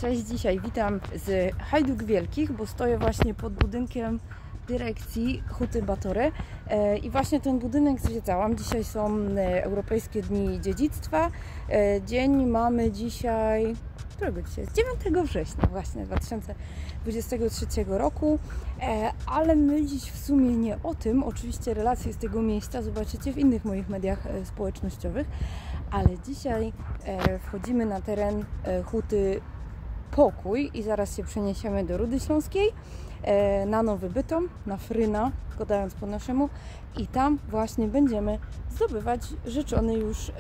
Cześć, dzisiaj witam z Hajduk Wielkich, bo stoję właśnie pod budynkiem dyrekcji Huty Batory i właśnie ten budynek zwiedzałam. Dzisiaj są Europejskie Dni Dziedzictwa. Dzień mamy dzisiaj, którego dzisiaj jest? 9 września właśnie 2023 roku, ale my dziś w sumie nie o tym. Oczywiście relacje z tego miejsca zobaczycie w innych moich mediach społecznościowych, ale dzisiaj wchodzimy na teren Huty Pokój i zaraz się przeniesiemy do Rudy Śląskiej, na Nowy Bytom, na Fryna, gadając po naszemu, i tam właśnie będziemy zdobywać rzeczony już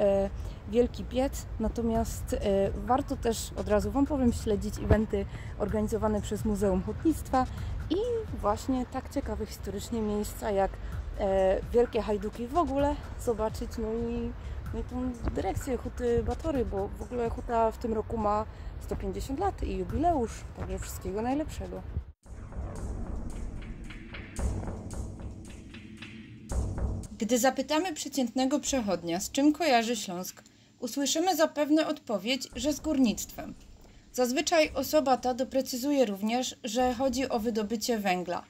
wielki piec. Natomiast warto też, od razu Wam powiem, śledzić eventy organizowane przez Muzeum Hutnictwa i właśnie tak ciekawe historycznie miejsca jak Wielkie Hajduki w ogóle zobaczyć, no i tą dyrekcję Huty Batory, bo w ogóle Huta w tym roku ma 150 lat i jubileusz, także wszystkiego najlepszego. Gdy zapytamy przeciętnego przechodnia, z czym kojarzy Śląsk, usłyszymy zapewne odpowiedź, że z górnictwem. Zazwyczaj osoba ta doprecyzuje również, że chodzi o wydobycie węgla.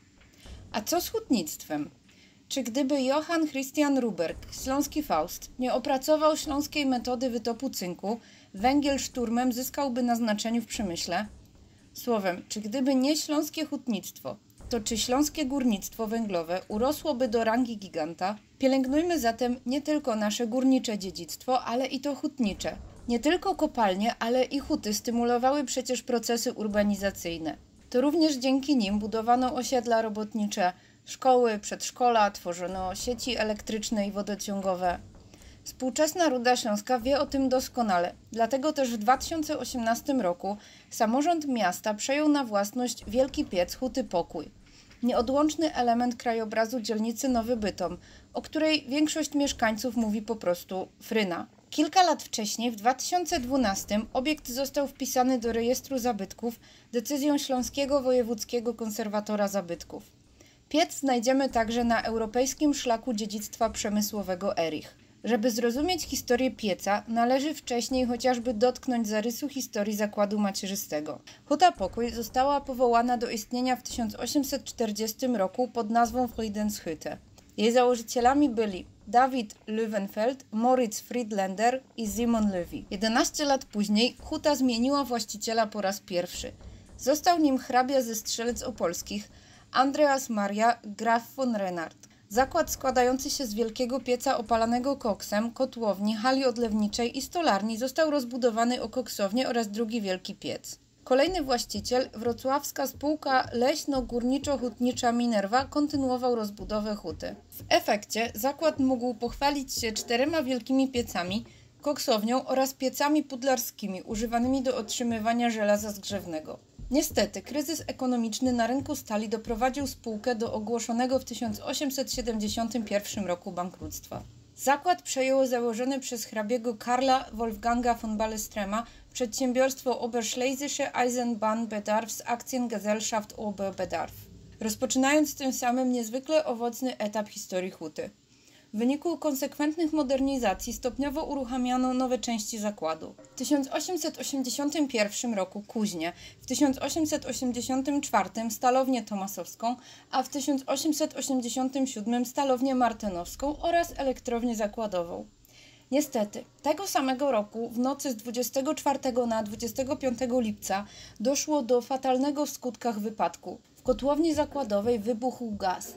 A co z hutnictwem? Czy gdyby Johann Christian Ruberg, śląski Faust, nie opracował śląskiej metody wytopu cynku, węgiel szturmem zyskałby na znaczeniu w przemyśle? Słowem, czy gdyby nie śląskie hutnictwo, to czy śląskie górnictwo węglowe urosłoby do rangi giganta? Pielęgnujmy zatem nie tylko nasze górnicze dziedzictwo, ale i to hutnicze. Nie tylko kopalnie, ale i huty stymulowały przecież procesy urbanizacyjne. To również dzięki nim budowano osiedla robotnicze, szkoły, przedszkola, tworzono sieci elektryczne i wodociągowe. Współczesna Ruda Śląska wie o tym doskonale, dlatego też w 2018 roku samorząd miasta przejął na własność wielki piec Huty Pokój. Nieodłączny element krajobrazu dzielnicy Nowy Bytom, o której większość mieszkańców mówi po prostu Fryna. Kilka lat wcześniej, w 2012, obiekt został wpisany do rejestru zabytków decyzją Śląskiego Wojewódzkiego Konserwatora Zabytków. Piec znajdziemy także na Europejskim Szlaku Dziedzictwa Przemysłowego Erich. Żeby zrozumieć historię pieca, należy wcześniej chociażby dotknąć zarysu historii zakładu macierzystego. Huta Pokój została powołana do istnienia w 1840 roku pod nazwą Friedenshütte. Jej założycielami byli David Löwenfeld, Moritz Friedländer i Simon Löwy. 11 lat później huta zmieniła właściciela po raz pierwszy. Został nim hrabia ze Strzelec Opolskich, Andreas Maria Graf von Renard. Zakład składający się z wielkiego pieca opalanego koksem, kotłowni, hali odlewniczej i stolarni został rozbudowany o koksownię oraz drugi wielki piec. Kolejny właściciel, wrocławska spółka leśno-górniczo-hutnicza Minerva, kontynuował rozbudowę huty. W efekcie zakład mógł pochwalić się 4 wielkimi piecami, koksownią oraz piecami pudlarskimi używanymi do otrzymywania żelaza zgrzewnego. Niestety, kryzys ekonomiczny na rynku stali doprowadził spółkę do ogłoszonego w 1871 roku bankructwa. Zakład przejęło założone przez hrabiego Karla Wolfganga von Ballestrema przedsiębiorstwo Oberschlesische Eisenbahnbedarfs-Aktiengesellschaft Oberbedarf, rozpoczynając tym samym niezwykle owocny etap historii huty. W wyniku konsekwentnych modernizacji stopniowo uruchamiano nowe części zakładu. W 1881 roku kuźnię, w 1884 stalownię tomasowską, a w 1887 stalownię martynowską oraz elektrownię zakładową. Niestety, tego samego roku, w nocy z 24 na 25 lipca, doszło do fatalnego w skutkach wypadku. W kotłowni zakładowej wybuchł gaz.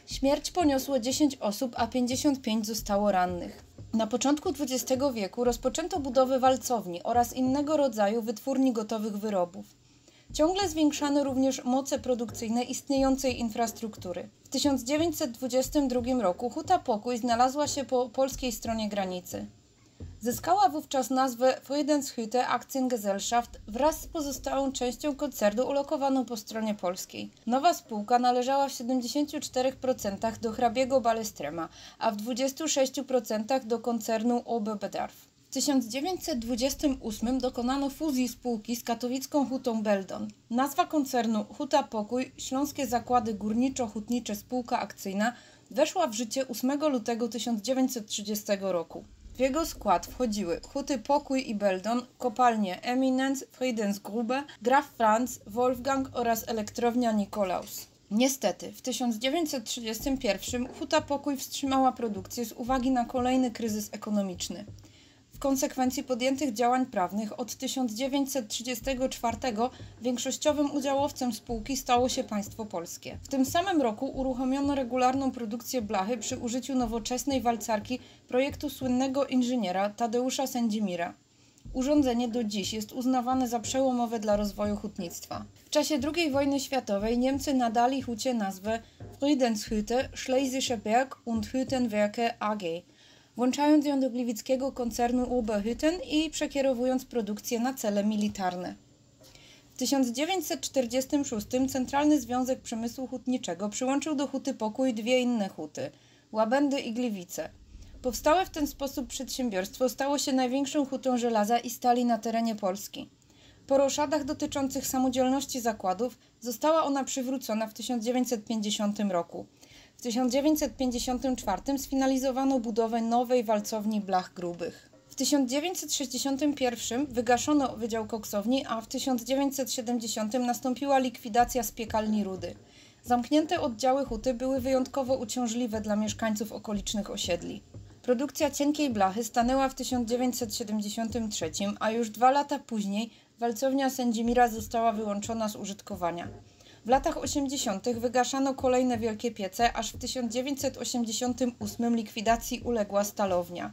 Śmierć poniosło 10 osób, a 55 zostało rannych. Na początku XX wieku rozpoczęto budowę walcowni oraz innego rodzaju wytwórni gotowych wyrobów. Ciągle zwiększano również moce produkcyjne istniejącej infrastruktury. W 1922 roku Huta Pokój znalazła się po polskiej stronie granicy. Zyskała wówczas nazwę Friedenshütte Aktiengesellschaft wraz z pozostałą częścią koncernu ulokowaną po stronie polskiej. Nowa spółka należała w 74% do hrabiego Ballestrema, a w 26% do koncernu Oberbedarf. W 1928 dokonano fuzji spółki z katowicką hutą Beldon. Nazwa koncernu Huta Pokój, Śląskie Zakłady Górniczo-Hutnicze Spółka Akcyjna weszła w życie 8 lutego 1930 roku. W jego skład wchodziły huty Pokój i Beldon, kopalnie Eminenz, Friedensgrube, Graf Franz, Wolfgang oraz elektrownia Nikolaus. Niestety, w 1931 huta Pokój wstrzymała produkcję z uwagi na kolejny kryzys ekonomiczny. W konsekwencji podjętych działań prawnych od 1934 większościowym udziałowcem spółki stało się państwo polskie. W tym samym roku uruchomiono regularną produkcję blachy przy użyciu nowoczesnej walcarki projektu słynnego inżyniera Tadeusza Sędzimira. Urządzenie do dziś jest uznawane za przełomowe dla rozwoju hutnictwa. W czasie II wojny światowej Niemcy nadali hucie nazwę Friedenshütte Schlesischer Berg und Hüttenwerke AG, włączając ją do gliwickiego koncernu Oberhütten i przekierowując produkcję na cele militarne. W 1946 Centralny Związek Przemysłu Hutniczego przyłączył do huty Pokój dwie inne huty – Łabędy i Gliwice. Powstałe w ten sposób przedsiębiorstwo stało się największą hutą żelaza i stali na terenie Polski. Po roszadach dotyczących samodzielności zakładów została ona przywrócona w 1950 roku. W 1954 sfinalizowano budowę nowej walcowni blach grubych. W 1961 wygaszono Wydział Koksowni, a w 1970 nastąpiła likwidacja spiekalni rudy. Zamknięte oddziały huty były wyjątkowo uciążliwe dla mieszkańców okolicznych osiedli. Produkcja cienkiej blachy stanęła w 1973, a już 2 lata później walcownia Sędzimira została wyłączona z użytkowania. W latach 80. wygaszano kolejne wielkie piece, aż w 1988 likwidacji uległa stalownia.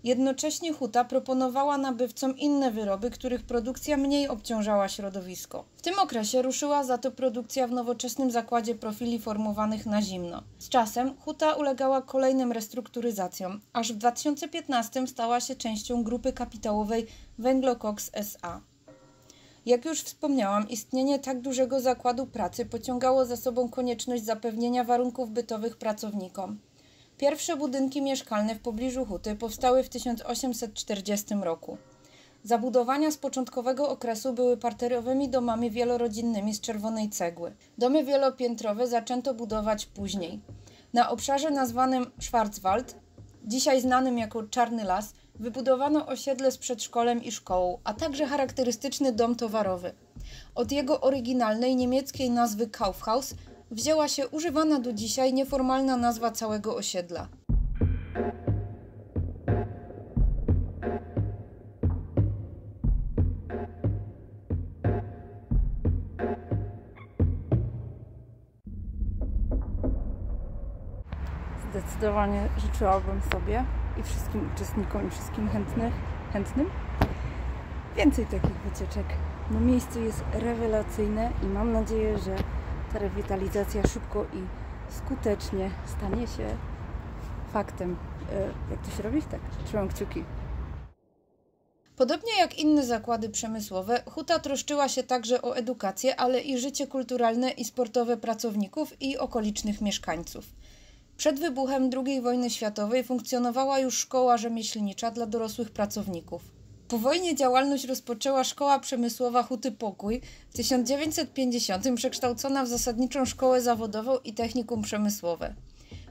Jednocześnie huta proponowała nabywcom inne wyroby, których produkcja mniej obciążała środowisko. W tym okresie ruszyła za to produkcja w nowoczesnym zakładzie profili formowanych na zimno. Z czasem huta ulegała kolejnym restrukturyzacjom, aż w 2015 stała się częścią grupy kapitałowej Węglokoks SA. Jak już wspomniałam, istnienie tak dużego zakładu pracy pociągało za sobą konieczność zapewnienia warunków bytowych pracownikom. Pierwsze budynki mieszkalne w pobliżu huty powstały w 1840 roku. Zabudowania z początkowego okresu były parterowymi domami wielorodzinnymi z czerwonej cegły. Domy wielopiętrowe zaczęto budować później. Na obszarze nazwanym Schwarzwald, dzisiaj znanym jako Czarny Las, wybudowano osiedle z przedszkolem i szkołą, a także charakterystyczny dom towarowy. Od jego oryginalnej niemieckiej nazwy Kaufhaus wzięła się używana do dzisiaj nieformalna nazwa całego osiedla. Zdecydowanie życzyłabym sobie i wszystkim uczestnikom i wszystkim chętnym więcej takich wycieczek. No, miejsce jest rewelacyjne i mam nadzieję, że ta rewitalizacja szybko i skutecznie stanie się faktem. Jak to się robi? Tak, trzymam kciuki. Podobnie jak inne zakłady przemysłowe, huta troszczyła się także o edukację, ale i życie kulturalne i sportowe pracowników i okolicznych mieszkańców. Przed wybuchem II wojny światowej funkcjonowała już szkoła rzemieślnicza dla dorosłych pracowników. Po wojnie działalność rozpoczęła Szkoła Przemysłowa Huty Pokój, w 1950 przekształcona w zasadniczą szkołę zawodową i technikum przemysłowe.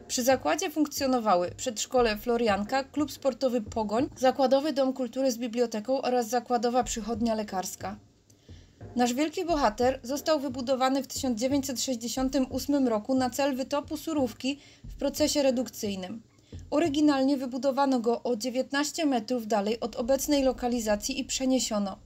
Przy zakładzie funkcjonowały przedszkole Florianka, klub sportowy Pogoń, zakładowy dom kultury z biblioteką oraz zakładowa przychodnia lekarska. Nasz wielki bohater został wybudowany w 1968 roku na cel wytopu surówki w procesie redukcyjnym. Oryginalnie wybudowano go o 19 metrów dalej od obecnej lokalizacji i przeniesiono.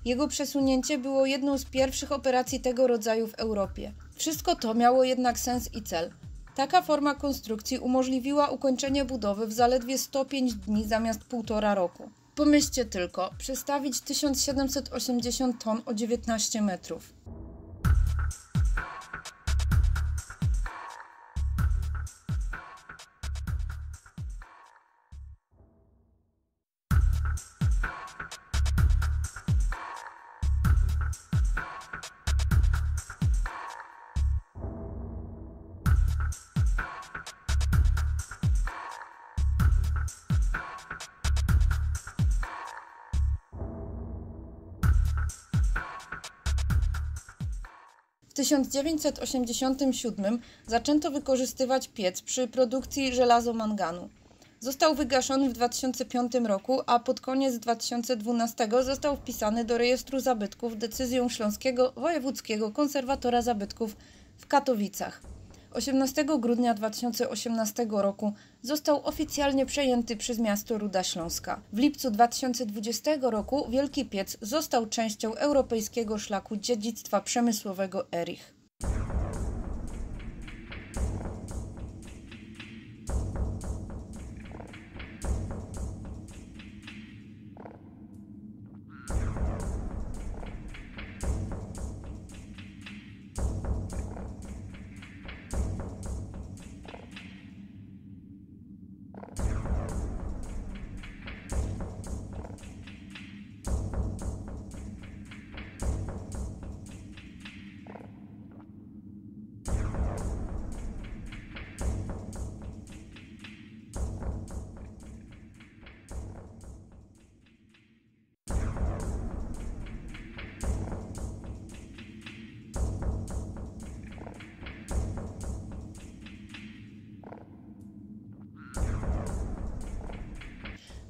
Jego przesunięcie było jedną z pierwszych operacji tego rodzaju w Europie. Wszystko to miało jednak sens i cel. Taka forma konstrukcji umożliwiła ukończenie budowy w zaledwie 105 dni zamiast 1,5 roku. Pomyślcie tylko, przestawić 1780 ton o 19 metrów. 1987 zaczęto wykorzystywać piec przy produkcji żelazo-manganu. Został wygaszony w 2005 roku, a pod koniec 2012 został wpisany do rejestru zabytków decyzją Śląskiego Wojewódzkiego Konserwatora Zabytków w Katowicach. 18 grudnia 2018 roku został oficjalnie przejęty przez miasto Ruda Śląska. W lipcu 2020 roku Wielki Piec został częścią Europejskiego Szlaku Dziedzictwa Przemysłowego Erich.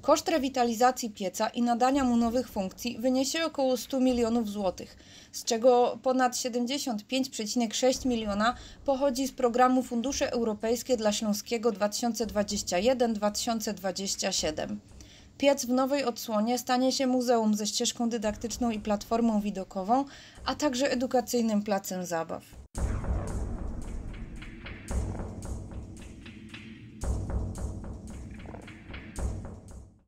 Koszt rewitalizacji pieca i nadania mu nowych funkcji wyniesie około 100 milionów złotych, z czego ponad 75,6 miliona pochodzi z programu Fundusze Europejskie dla Śląskiego 2021-2027. Piec w nowej odsłonie stanie się muzeum ze ścieżką dydaktyczną i platformą widokową, a także edukacyjnym placem zabaw.